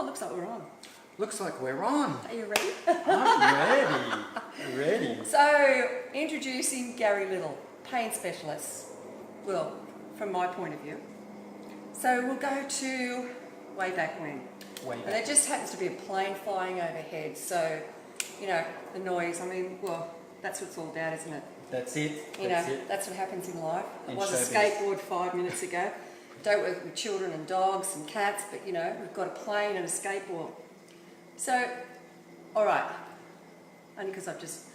it looks like we're on. Looks like we're on. Are you ready? I'm ready. So, introducing Gary Little, pain specialist. Well, from my point of view. So we'll go to way back when. Way And back. there just happens to be a plane flying overhead. So, you know, the noise, I mean, well, that's what it's all about, isn't it? That's it. You That's know, it. that's what happens in life. I In was a showbiz. skateboard 5 minutes ago. Don't work with children and dogs and cats, but you know, we've got a plane and a skateboard. So, all right, only because I've just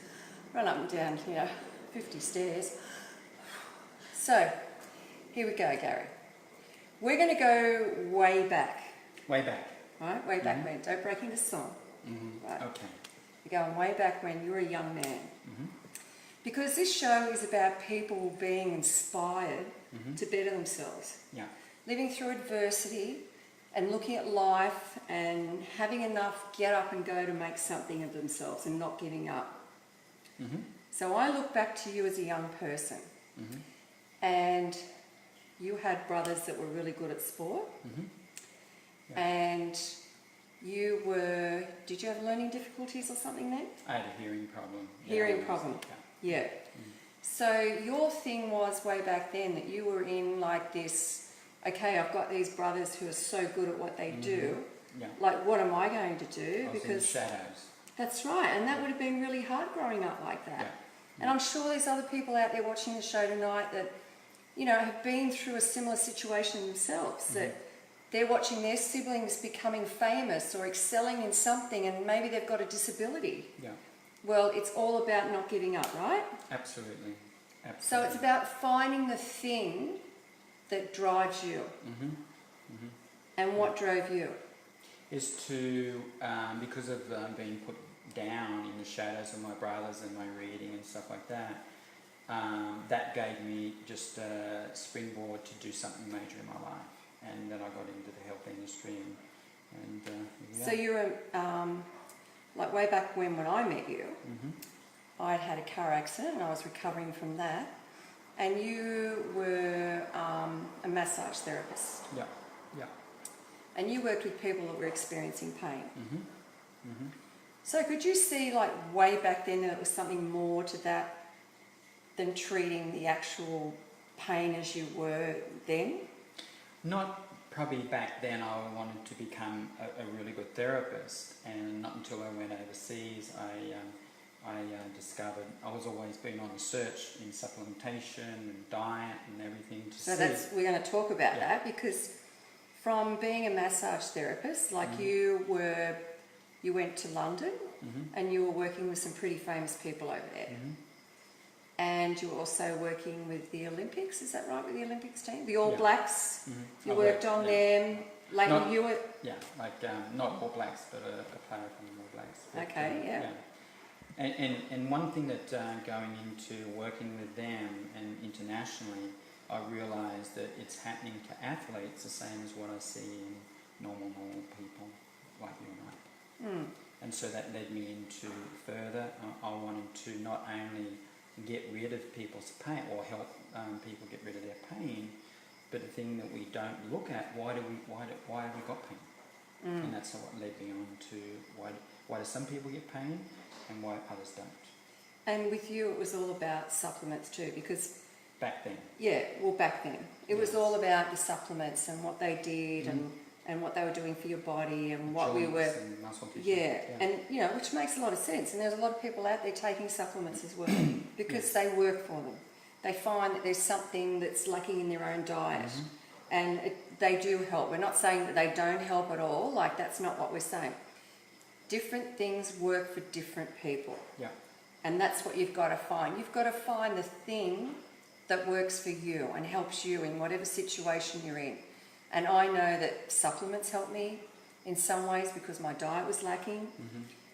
run up and down, 50 stairs. So, here we go, Gary. We're going to go way back. Way back. Right, way back when. Don't break into song. Right. Okay. We're going way back when you were a young man. Because this show is about people being inspired to better themselves. Yeah. Living through adversity and looking at life and having enough get up and go to make something of themselves and not giving up. So I look back to you as a young person and you had brothers that were really good at sport Yeah. and you were, did you have learning difficulties or something then? I had a hearing problem. Hearing problem. Yeah. So your thing was way back then that you were in like this, okay, I've got these brothers who are so good at what they do. Yeah. Like, what am I going to do? I was in the shadows. That's right, and that would have been really hard growing up like that. Yeah. And I'm sure there's other people out there watching the show tonight that, have been through a similar situation themselves, that they're watching their siblings becoming famous or excelling in something and maybe they've got a disability. Yeah. Well, it's all about not giving up, right? Absolutely. So it's about finding the thing that drives you. And what drove you? Is to, because of being put down in the shadows of my brothers and my reading and stuff like that, that gave me just a springboard to do something major in my life. And then I got into the health industry and So you were, like way back when I met you, I'd had a car accident and I was recovering from that. And you were a massage therapist. Yeah, yeah. And you worked with people that were experiencing pain. So could you see like way back then that it was something more to that than treating the actual pain as you were then? Not probably back then I wanted to become a really good therapist, and not until I went overseas I discovered I was always been on the search in supplementation and diet and everything to So see. we're going to talk about that, because from being a massage therapist, like you went to London and you were working with some pretty famous people over there. And you were also working with the Olympics, is that right, with the Olympics team? The All Blacks, you worked on them. Later you were... Yeah, like not All Blacks, but a player from the All Blacks. But, Okay, yeah. And one thing that going into working with them and internationally, I realised that it's happening to athletes the same as what I see in normal people like you and I. And so that led me into further. I wanted to not only get rid of people's pain or help people get rid of their pain, but the thing that we don't look at, why have we got pain? And that's what led me on to why do some people get pain and why others don't. And with you it was all about supplements too, because... Back then. Yeah, well back then. It was all about the supplements and what they did and what they were doing for your body and what we were... And muscle tissue. Yeah, and which makes a lot of sense. And there's a lot of people out there taking supplements as well because they work for them. They find that there's something that's lacking in their own diet and they do help. We're not saying that they don't help at all, like that's not what we're saying. Different things work for different people. Yeah. And that's what you've got to find. You've got to find the thing that works for you and helps you in whatever situation you're in. And I know that supplements help me in some ways because my diet was lacking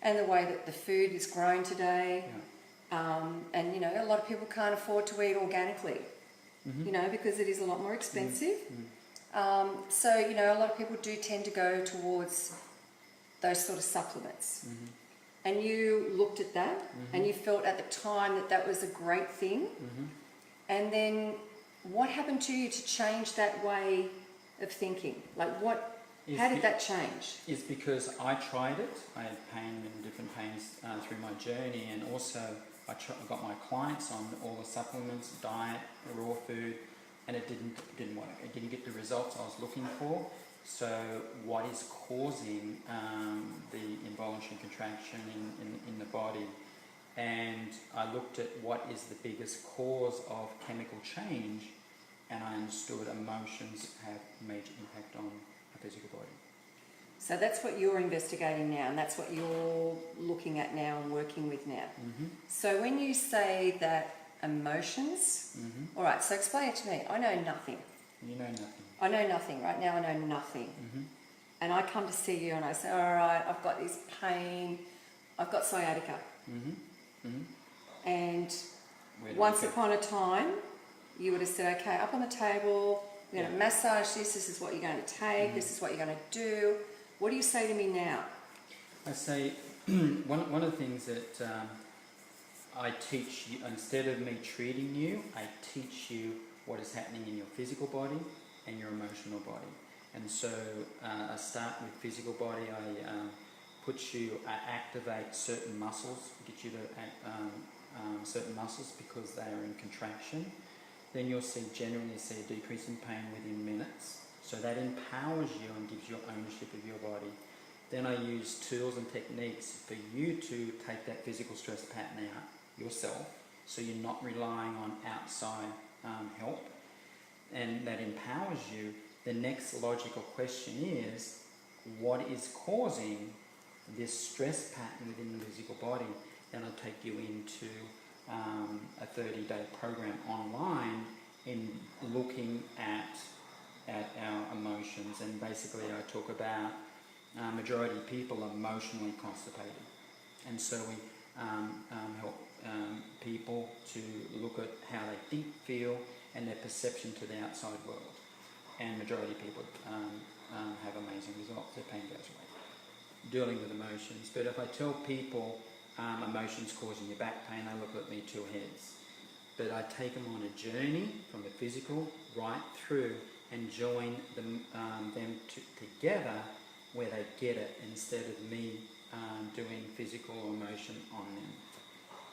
and the way that the food is grown today. And a lot of people can't afford to eat organically, because it is a lot more expensive. So a lot of people do tend to go towards those sort of supplements. And you looked at that and you felt at the time that that was a great thing. And then what happened to you to change that way of thinking? Like How did that change? It's because I tried it. I had pain and different pains through my journey, and also I got my clients on all the supplements, diet, raw food, and it didn't work. I didn't get the results I was looking for. So what is causing the involuntary contraction in the body? And I looked at what is the biggest cause of chemical change, and I understood emotions have a major impact on a physical body. So that's what you're investigating now, and that's what you're looking at now and working with now. Mm-hmm. So when you say that emotions, Mm-hmm. all right, so explain it to me. I know nothing. You know nothing. I know nothing. Right now I know nothing. Mm-hmm. And I come to see you and I say, all right, I've got this pain, I've got sciatica. Mm-hmm. Mm-hmm. And Where do once we go? upon a time, you would have said, okay, up on the table, we're going to massage this is what you're going to take, this is what you're going to do. What do you say to me now? I say one of the things that I teach you, instead of me treating you, I teach you what is happening in your physical body and your emotional body. And so I start with physical body. I activate certain muscles, get you to certain muscles because they are in contraction. Then you'll generally see a decrease in pain within minutes. So that empowers you and gives you ownership of your body. Then I use tools and techniques for you to take that physical stress pattern out yourself, so you're not relying on outside help, and that empowers you. The next logical question is, what is causing this stress pattern within the physical body? Then I'll take you into a 30-day program online in looking at our emotions, and basically I talk about majority of people are emotionally constipated, and so we help people to look at how they think, feel, and their perception to the outside world. And majority of people have amazing results. Their pain goes away. Dealing with emotions. But if I tell people emotions causing your back pain, they look at me two heads. But I take them on a journey from the physical right through and join them together where they get it, instead of me doing physical or emotion on them.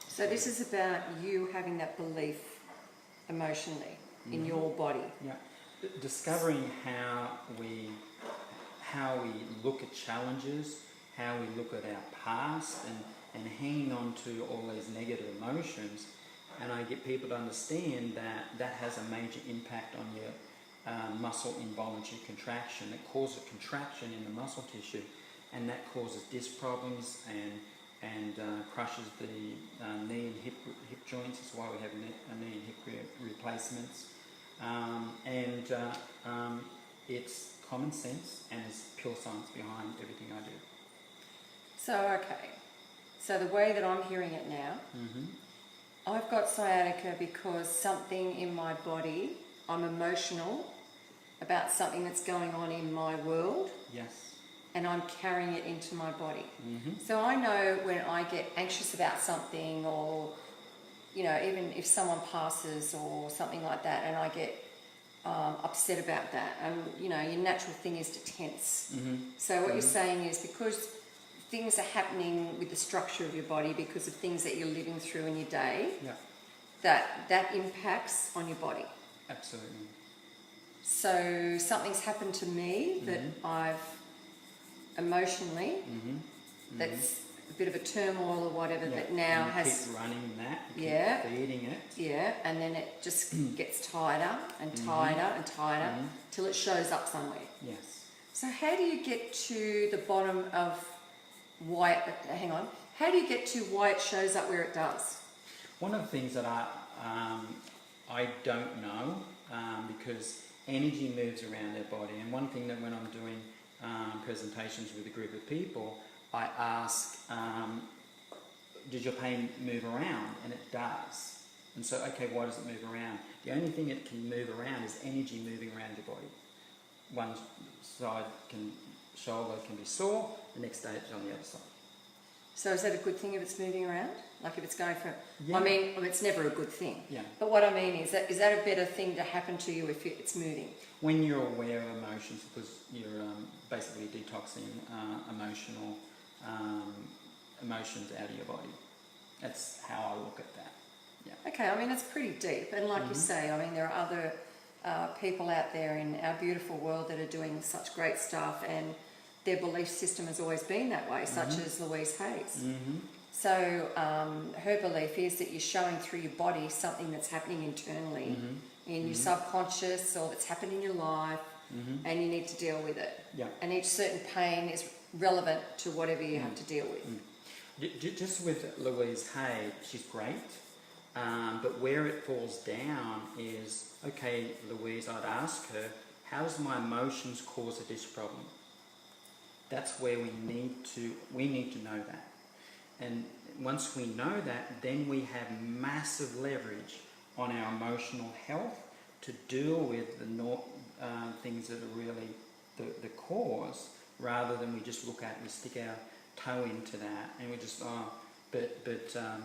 So this is about you having that belief emotionally in your body. Yeah. Discovering how we look at challenges, how we look at our past, and hanging on to all these negative emotions. And I get people to understand that has a major impact on your muscle involuntary contraction. It causes a contraction in the muscle tissue, and that causes disc problems and crushes the knee and hip joints. That's why we have knee and hip replacements. It's common sense, and there's pure science behind everything I do. So, okay. So the way that I'm hearing it now, I've got sciatica because something in my body, I'm emotional about something that's going on in my world. Yes. And I'm carrying it into my body. So I know when I get anxious about something, or, you know, even if someone passes or something like that, and I get upset about that, and, you know, your natural thing is to tense. So what you're saying is, because things are happening with the structure of your body because of things that you're living through in your day, that impacts on your body. Absolutely. So something's happened to me that I've emotionally, that's a bit of a turmoil or whatever, that now and has... keep running that, keep feeding it. Yeah, and then it just gets tighter and tighter and tighter till it shows up somewhere. Yes. So how do you get to the bottom of why... How do you get to why it shows up where it does? One of the things that I don't know, because energy moves around our body, and one thing that when I'm doing presentations with a group of people, I ask, does your pain move around? And it does. And so, okay, why does it move around? The only thing it can move around is energy moving around your body. One side shoulder can be sore, the next day it's on the other side. So is that a good thing if it's moving around? Like if it's going from... Yeah. I mean, it's never a good thing. Yeah. But what I mean is that a better thing to happen to you if it's moving? When you're aware of emotions, because you're basically detoxing emotions out of your body. That's how I look at that. Yeah. Okay, I mean, it's pretty deep. And like you say, I mean, there are other people out there in our beautiful world that are doing such great stuff, and their belief system has always been that way, such as Louise Hay's. So her belief is that you're showing through your body something that's happening internally in your subconscious, or that's happened in your life, and you need to deal with it. Yeah. And each certain pain is relevant to whatever you have to deal with. Just with Louise Hay, she's great, but where it falls down is, okay, Louise, I'd ask her, how does my emotions cause a disc problem? That's where we need to know that. And once we know that, then we have massive leverage on our emotional health to deal with the things that are really the cause, rather than we just look at and stick our toe into that and we just,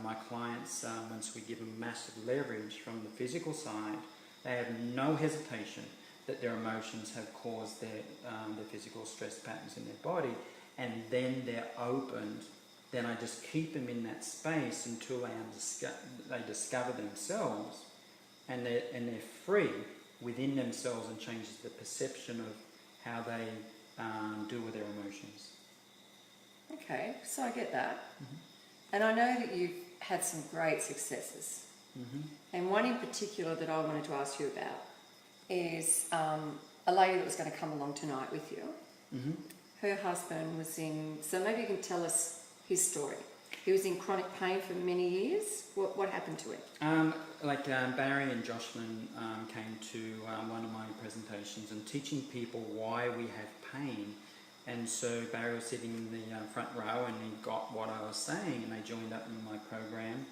my clients, once we give them massive leverage from the physical side, they have no hesitation that their emotions have caused their physical stress patterns in their body, and then they're opened. Then I just keep them in that space until they discover themselves, and they're free within themselves, and changes the perception of how they deal with their emotions. Okay, so I get that. And I know that you've had some great successes. And one in particular that I wanted to ask you about is a lady that was going to come along tonight with you. Her husband was in... So maybe you can tell us his story. He was in chronic pain for many years. What happened to him? Barry and Jocelyn came to one of my presentations and teaching people why we have pain. And so Barry was sitting in the front row, and he got what I was saying, and they joined up in my program.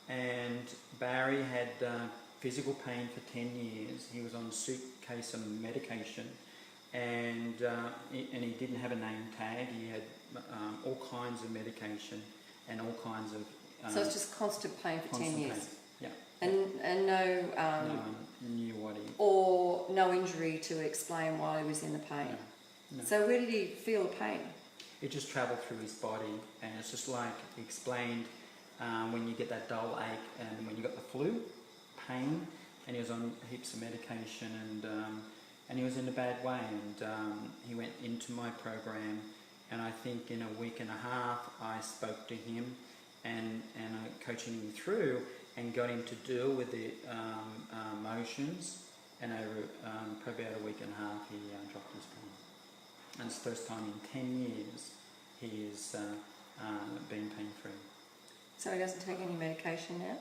And Barry had physical pain for 10 years. He was on a suitcase of medication, and he didn't have a name tag. He had all kinds of medication and all kinds of... so it's just constant pain for 10 years? Pain. Yeah. And no... no one knew what he... Or no injury to explain why he was in the pain? No. So where did he feel the pain? It just travelled through his body, and it's just like he explained when you get that dull ache and when you got the flu, pain, and he was on heaps of medication, and he was in a bad way, and he went into my program, and I think in a week and a half I spoke to him and coaching him through and got him to deal with the emotions, and over probably about a week and a half he dropped his pain. And it's the first time in 10 years he has been pain-free. So he doesn't take any medication now?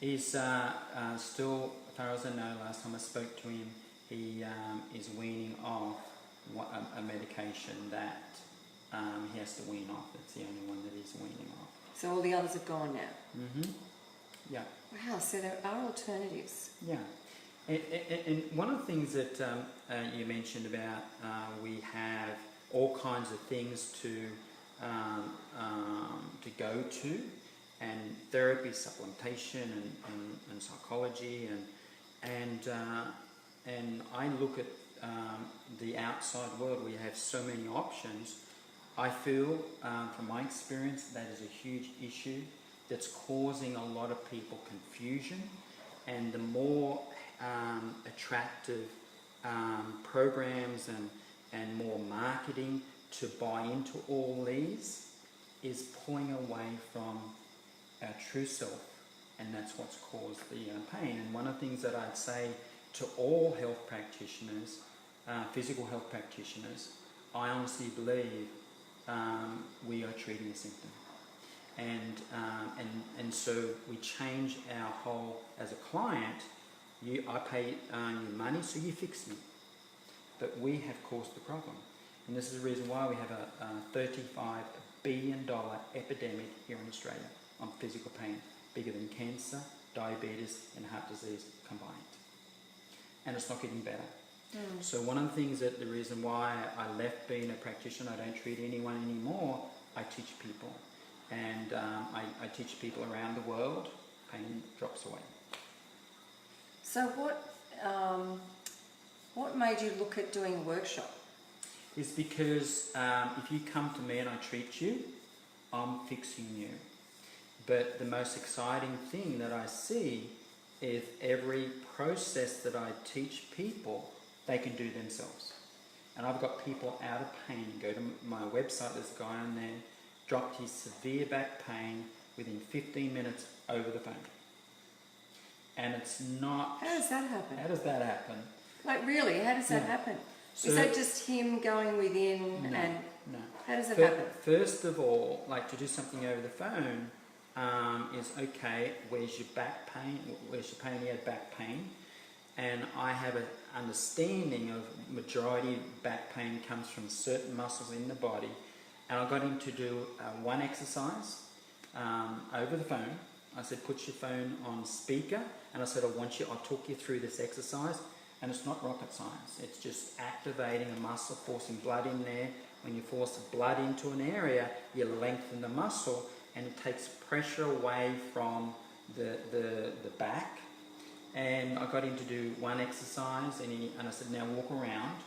He's still, as far as I know, last time I spoke to him, he is weaning off a medication that he has to wean off. It's the only one that he's weaning off. So all the others have gone now? Yeah. Wow, so there are alternatives. Yeah. And one of the things that you mentioned about, we have all kinds of things to go to, and therapy, supplementation, and psychology, and I look at the outside world. We have so many options. I feel, from my experience, that is a huge issue that's causing a lot of people confusion, and the more attractive programs and more marketing to buy into all these is pulling away from our true self, and that's what's caused the pain. And one of the things that I'd say to all health practitioners, physical health practitioners, I honestly believe we are treating a symptom. And so we change our whole, as a client, I pay you money, so you fix me. But we have caused the problem. And this is the reason why we have a $35 billion epidemic here in Australia on physical pain, bigger than cancer, diabetes and heart disease combined. And it's not getting better. So one of the things that the reason why I left being a practitioner, I don't treat anyone anymore, I teach people. and I teach people around the world. Pain drops away. So what made you look at doing a workshop? Is because if you come to me and I treat you, I'm fixing you. But the most exciting thing that I see is every process that I teach people, they can do themselves. And I've got people out of pain. Go to my website, there's a guy on there, dropped his severe back pain within 15 minutes over the phone. And it's not... How does that happen? How does that happen? Like really, how does that happen? So, is that just him going within no, and... No. How does it happen? First of all, like to do something over the phone is, okay, where's your back pain? Where's your pain? You had back pain. And I have an understanding of majority of back pain comes from certain muscles in the body. And I got him to do one exercise over the phone. I said, put your phone on speaker. And I said, I'll talk you through this exercise. And it's not rocket science. It's just activating a muscle, forcing blood in there. When you force the blood into an area, you lengthen the muscle and it takes pressure away from the back. And I got him to do one exercise and I said, now walk around.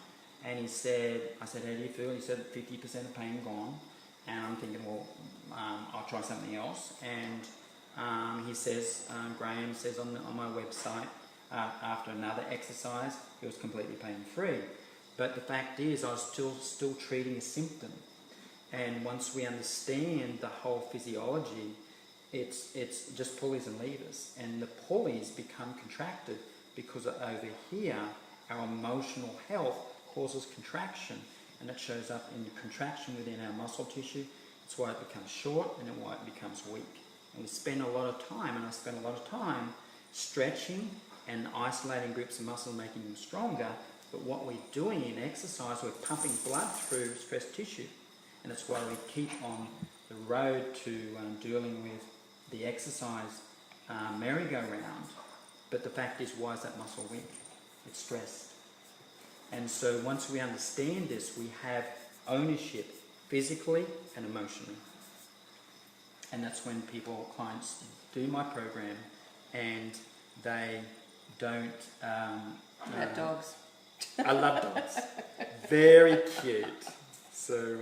And I said, how do you feel? He said, 50% of pain gone. And I'm thinking, well, I'll try something else. And he says, Graham says on my website, after another exercise, he was completely pain-free. But the fact is, I was still treating a symptom. And once we understand the whole physiology, it's just pulleys and levers. And the pulleys become contracted because over here, our emotional health causes contraction. And it shows up in the contraction within our muscle tissue. That's why it becomes short and then why it becomes weak. And we spend a lot of time, and I spend a lot of time, stretching and isolating groups of muscle, making them stronger. But what we're doing in exercise, we're pumping blood through stressed tissue. And that's why we keep on the road to dealing with the exercise merry-go-round. But the fact is, why is that muscle weak? It's stressed. And so once we understand this, we have ownership physically and emotionally. And that's when clients do my program and they don't... Have dogs. I love dogs. Very cute. So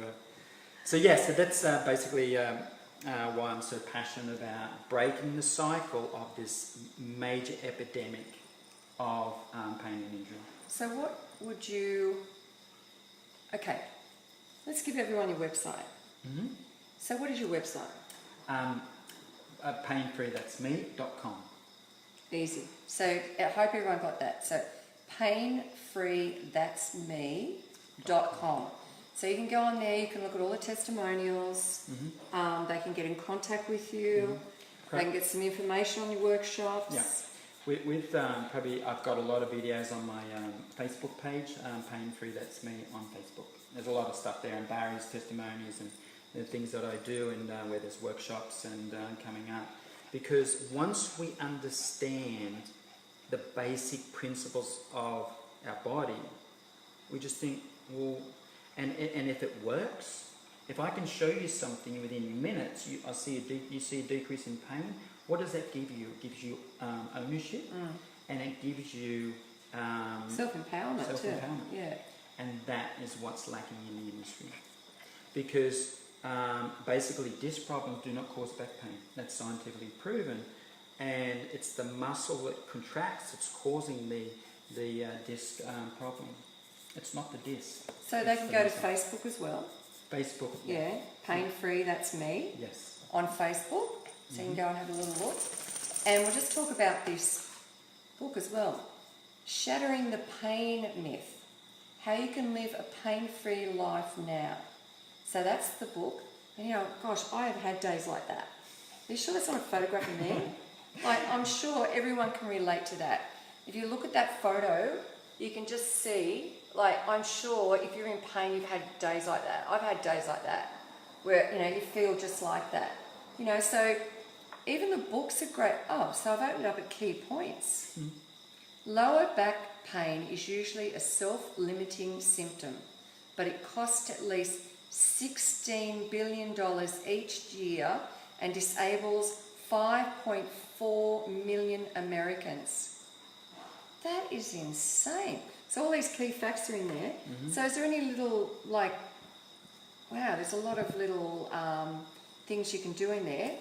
that's basically why I'm so passionate about breaking the cycle of this major epidemic of pain and injury. So what would you... Okay, let's give everyone your website. Mm-hmm. So what is your website? Painfreethat'sme.com. Easy. So I hope everyone got that. So painfreethat'sme.com. So you can go on there, you can look at all the testimonials, they can get in contact with you, they can get some information on your workshops. Yeah. With probably, I've got a lot of videos on my Facebook page, Pain Free That's Me on Facebook. There's a lot of stuff there, and Barry's testimonies and the things that I do, and where there's workshops and coming up. Because once we understand the basic principles of our body, we just think, well, and if it works, if I can show you something within minutes, you see a decrease in pain. What does that give you? It gives you ownership, and it gives you self-empowerment too. Yeah. And that is what's lacking in the industry, because basically disc problems do not cause back pain. That's scientifically proven, and it's the muscle that contracts that's causing the disc problem. It's not the disc. So they can go to Facebook as well. Facebook. Yeah, Pain Free That's Me. Yes. On Facebook, so you can go and have a little look. And we'll just talk about this book as well. Shattering the Pain Myth. How you can live a pain-free life now. So that's the book. And gosh, I have had days like that. Are you sure that's not a photograph of me? Like, I'm sure everyone can relate to that. If you look at that photo, you can just see, like, I'm sure if you're in pain, you've had days like that. I've had days like that, where, you feel just like that. So even the books are great. Oh, so I've opened up at key points. Lower back pain is usually a self-limiting symptom, but it costs at least $16 billion each year and disables 5.4 million Americans. That is insane. So all these key facts are in there. So is there any little, like, wow, there's a lot of little things you can do in there.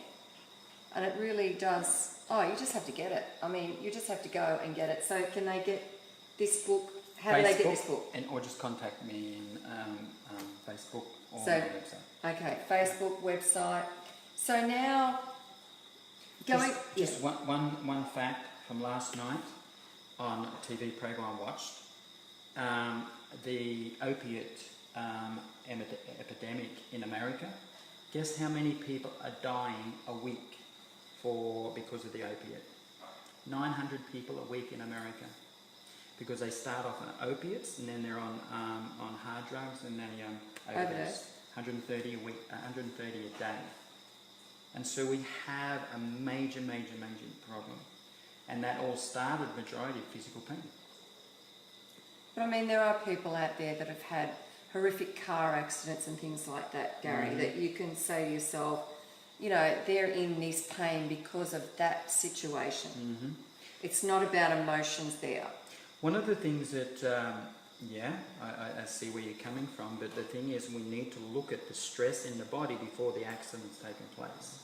And it really does, you just have to get it. I mean, you just have to go and get it. So can they get this book? How do they get this book? Or just contact me in Facebook or So, my website. Okay, Facebook, website. So now, going... Just one fact from last night on a TV program I watched. The opiate epidemic in America. Guess how many people are dying a week because of the opiate? 900 people a week in America. Because they start off on opiates and then they're on hard drugs and then you're on overdose. 130 a week, 130 a day. And so we have a major problem. And that all started majority of physical pain. But I mean, there are people out there that have had horrific car accidents and things like that, Gary, that you can say to yourself, you know, they're in this pain because of that situation. It's not about emotions there. One of the things that, I see where you're coming from, but the thing is we need to look at the stress in the body before the accident's taken place.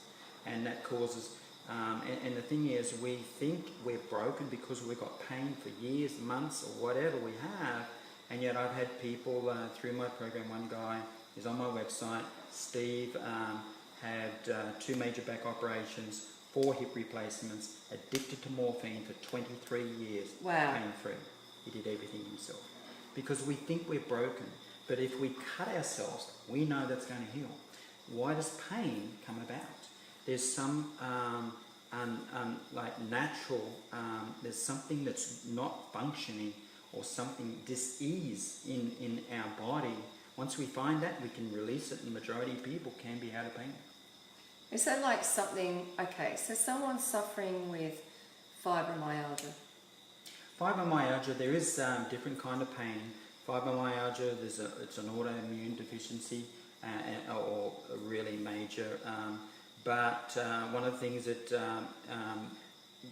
And that causes, and the thing is we think we're broken because we've got pain for years, months, or whatever we have, and yet I've had people through my program, one guy is on my website, Steve, had 2 major back operations, 4 hip replacements, addicted to morphine for 23 years, pain-free. He did everything himself. Because we think we're broken, but if we cut ourselves, we know that's going to heal. Why does pain come about? There's some like natural, there's something that's not functioning or something dis-ease in our body. Once we find that, we can release it, and the majority of people can be out of pain. Is that like something, okay, so someone's suffering with fibromyalgia. Fibromyalgia, there is different kind of pain. Fibromyalgia, it's an autoimmune deficiency or a really major. But one of the things that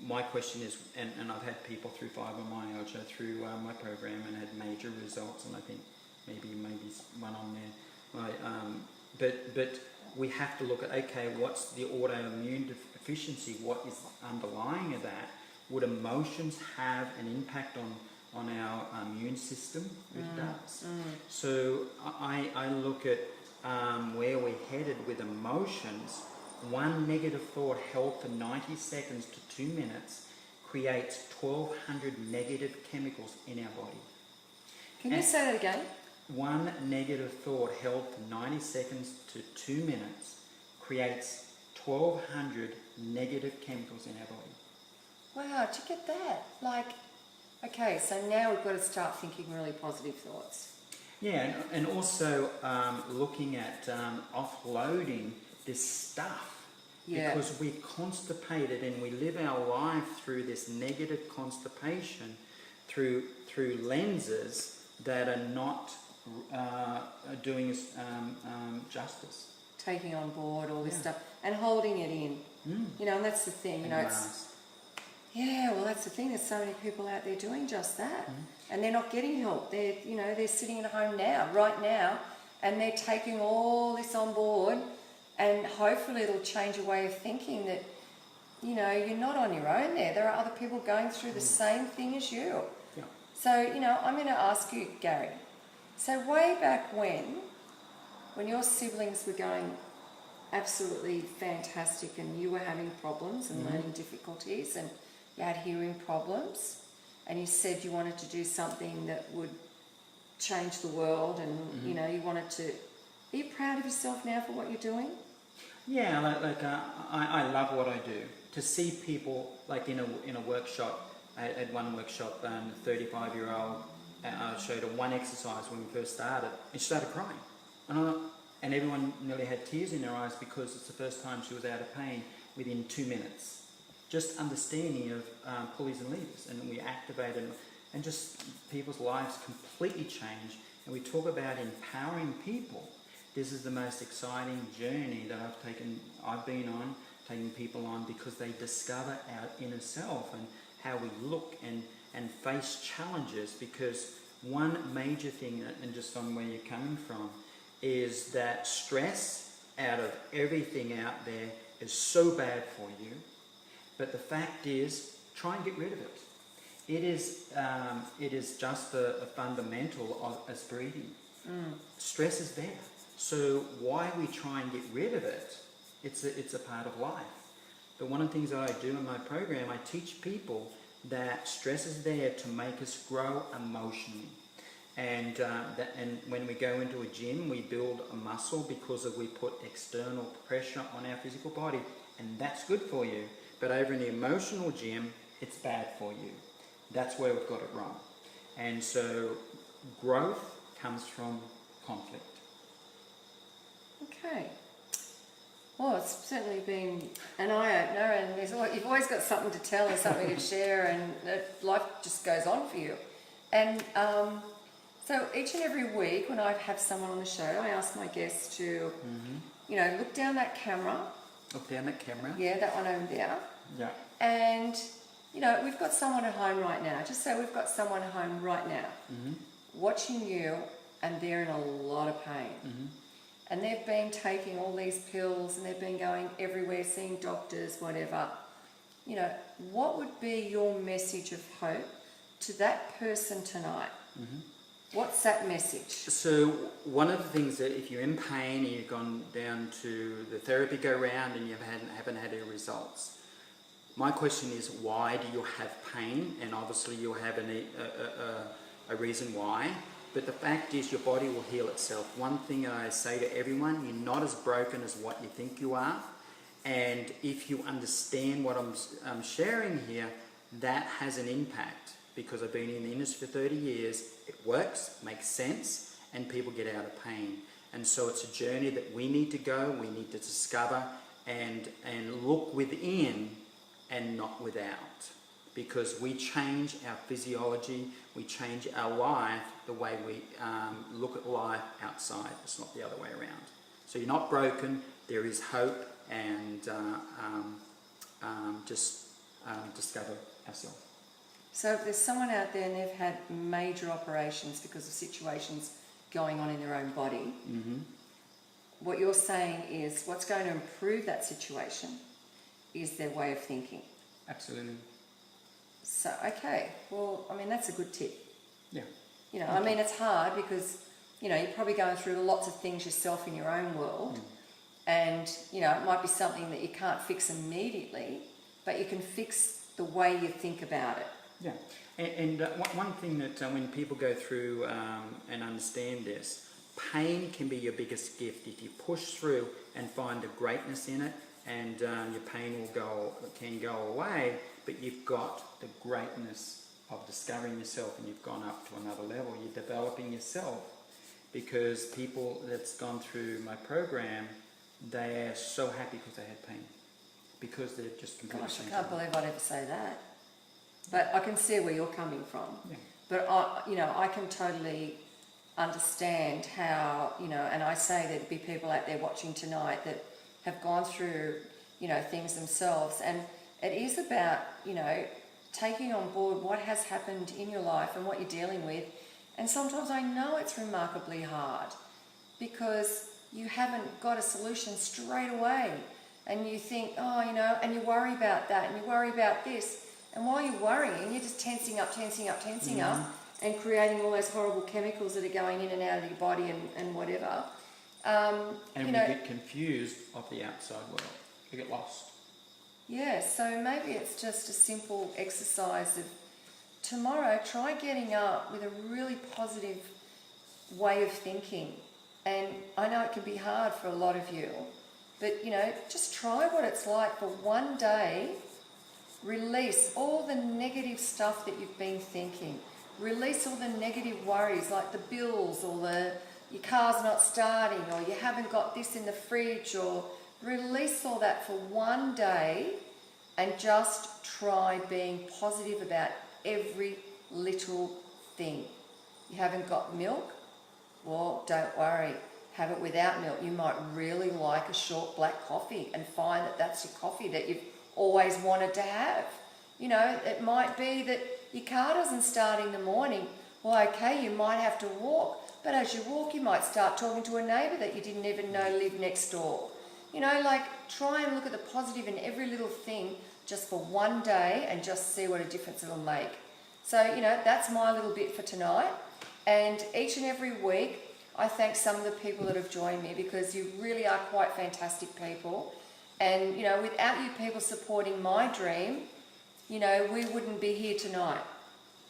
my question is, and I've had people through fibromyalgia through my program and had major results, and I think maybe one on there. But we have to look at, okay, what's the autoimmune deficiency? What is underlying of that? Would emotions have an impact on our immune system? It does. So I look at where we're headed with emotions. One negative thought held for 90 seconds to 2 minutes creates 1,200 negative chemicals in our body. Can you say that again? One negative thought held for 90 seconds to 2 minutes creates 1,200 negative chemicals in our body. Wow, did you get that? Like, okay, so now we've got to start thinking really positive thoughts. Yeah, and also looking at offloading this stuff. Yeah. Because we're constipated and we live our life through this negative constipation through lenses that are not doing us justice. Taking on board all this stuff and holding it in. You know, and that's the thing, you know, that's the thing, there's so many people out there doing just that. And they're not getting help. They're sitting at home now, right now, and they're taking all this on board, and hopefully it'll change your way of thinking that, you know, you're not on your own there. There are other people going through the same thing as you. Yeah. So, you know, I'm going to ask you, Gary, so way back when your siblings were going absolutely fantastic and you were having problems and learning difficulties and you had hearing problems and you said you wanted to do something that would change the world and, you know, you wanted to... Are you proud of yourself now for what you're doing? Yeah, I love what I do. To see people, like in a workshop, at one workshop, 35-year-old, I showed her one exercise when we first started, and she started crying. And everyone nearly had tears in their eyes because it's the first time she was out of pain within 2 minutes. Just understanding of pulleys and levers, and we activated, and just people's lives completely changed. And we talk about empowering people. This is the most exciting journey that I've been on, taking people on, because they discover our inner self and how we look and face challenges. Because one major thing, and just on where you're coming from, is that stress out of everything out there is so bad for you. But the fact is, try and get rid of it. It is just a fundamental of us breathing. Stress is there. So why we try and get rid of it? It's a part of life. But one of the things that I do in my program, I teach people that stress is there to make us grow emotionally. And when we go into a gym, we build a muscle because we put external pressure on our physical body, and that's good for you. But over in the emotional gym, it's bad for you. That's where we've got it wrong. And so growth comes from conflict. Okay. Well, it's certainly been an eye-opener, and you've always got something to tell and something to share, and life just goes on for you. And so each and every week when I have someone on the show, I ask my guests to, look down that camera. Look down that camera. Yeah, that one over there. Yeah. And, we've got someone at home right now. Just say we've got someone at home right now watching you, and they're in a lot of pain. And they've been taking all these pills, and they've been going everywhere, seeing doctors, whatever. What would be your message of hope to that person tonight? What's that message? So one of the things that if you're in pain and you've gone down to the therapy go round and you haven't had any results, my question is, why do you have pain? And obviously you'll have a reason why. But the fact is, your body will heal itself. One thing I say to everyone, you're not as broken as what you think you are. And if you understand what I'm sharing here, that has an impact. Because I've been in the industry for 30 years, it works, makes sense, and people get out of pain. And so it's a journey that we need to go, we need to discover and look within and not without. Because we change our physiology, we change our life, the way we look at life outside. It's not the other way around. So you're not broken, there is hope, and just discover ourselves. So if there's someone out there and they've had major operations because of situations going on in their own body, what you're saying is what's going to improve that situation is their way of thinking. Absolutely. So, okay, well, that's a good tip. Yeah. It's hard because, you're probably going through lots of things yourself in your own world, and, it might be something that you can't fix immediately, but you can fix the way you think about it. Yeah, and one thing that when people go through and understand this, pain can be your biggest gift. If you push through and find the greatness in it, and your pain can go away, but you've got the greatness of discovering yourself, and you've gone up to another level. You're developing yourself, because people that's gone through my program, they are so happy because they had pain, because they're just completely. Gosh, I can't believe I'd ever say that. But I can see where you're coming from. Yeah. But I can totally understand how, and I say there'd be people out there watching tonight that have gone through, things themselves. And it is about, taking on board what has happened in your life and what you're dealing with. And sometimes I know it's remarkably hard because you haven't got a solution straight away. And you think, and you worry about that and you worry about this. And while you're worrying, you're just tensing up, and creating all those horrible chemicals that are going in and out of your body and whatever. And we get confused of the outside world. We get lost. Yeah, so maybe it's just a simple exercise of tomorrow, try getting up with a really positive way of thinking. And I know it can be hard for a lot of you, but, just try what it's like for one day. Release all the negative stuff that you've been thinking. Release all the negative worries like the bills or your car's not starting or you haven't got this in the fridge, or release all that for one day and just try being positive about every little thing. You haven't got milk? Well, don't worry. have it without milk. You might really like a short black coffee and find that that's your coffee that you've always wanted to have. You know, it might be that your car doesn't start in the morning. Well, okay, you might have to walk, but as you walk, you might start talking to a neighbour that you didn't even know lived next door. You know, like, try and look at the positive in every little thing just for one day and just see what a difference it'll make. So, you know, that's my little bit for tonight. And each and every week, I thank some of the people that have joined me, because you really are quite fantastic people. And, you know, without you people supporting my dream, you know, we wouldn't be here tonight.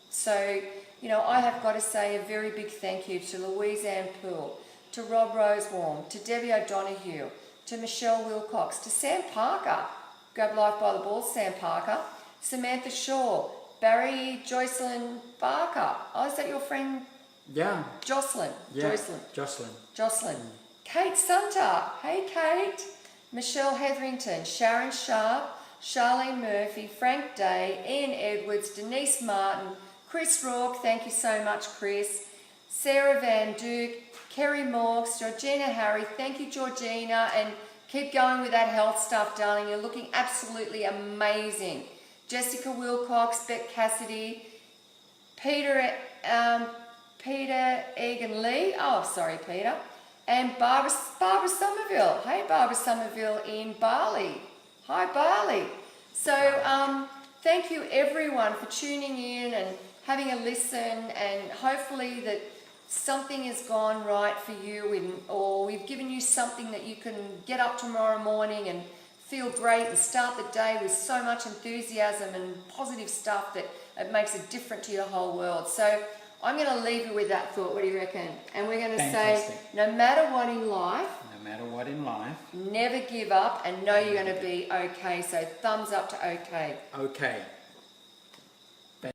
So, you know, I have got to say a very big thank you to Louise Ann Poole, to Rob Rosewarm, to Debbie O'Donoghue, to Michelle Wilcox, to Sam Parker, Grab Life by the Balls, Sam Parker, Samantha Shaw, Barry Jocelyn Barker. Oh, is that your friend? Yeah. Jocelyn. Yeah. Jocelyn. Jocelyn. Kate Sunter. Hey, Kate. Michelle Hetherington, Sharon Sharp, Charlene Murphy, Frank Day, Ian Edwards, Denise Martin, Chris Rourke, thank you so much, Chris. Sarah Van Duke, Kerry Morgs, Georgina Harry, thank you, Georgina, and keep going with that health stuff, darling. You're looking absolutely amazing. Jessica Wilcox, Beck Cassidy, Peter Egan Lee, oh, sorry, Peter, and Barbara Somerville. Hey, Barbara Somerville in Bali. Hi, Bali. So, thank you, everyone, for tuning in and having a listen, and hopefully that something has gone right for you, or we've given you something that you can get up tomorrow morning and feel great and start the day with so much enthusiasm and positive stuff that it makes a difference to your whole world. So I'm going to leave you with that thought. What do you reckon? And we're going to say, no matter what in life, never give up, and know you're going to be okay. So thumbs up to okay. Okay.